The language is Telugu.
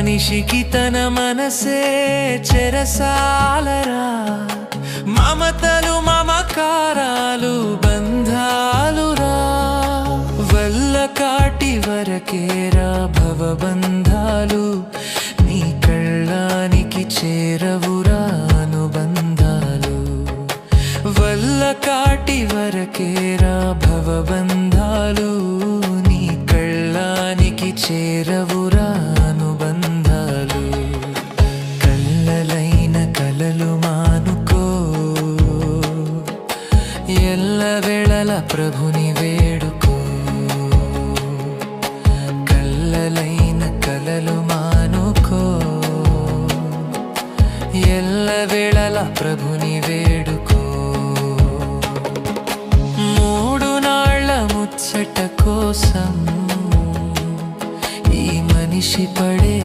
మనిషికి తన మనసే చెరసాలరా, మమతలు మమకారాలు బంధాలురా, వల్ల కాటి వరకేరా భవబంధాలు, నీ కళ్ళానికి చేరవురా అనుబంధాలు, వల్ల కాటి వరకేరా భవబంధాలు, నీ కళ్ళానికి చేరవురా అనుబంధాలు. కళ్ళలైన కలలు మానుకో, ఎల్లవేళల ప్రభుని వేడుకో, కళ్ళలైన కలలు మానుకో, ఎల్లవేళల ప్రభుని వేడుకో. 3 నాళ్ళ ముచ్చట కోసం ఈ మనిషి పడే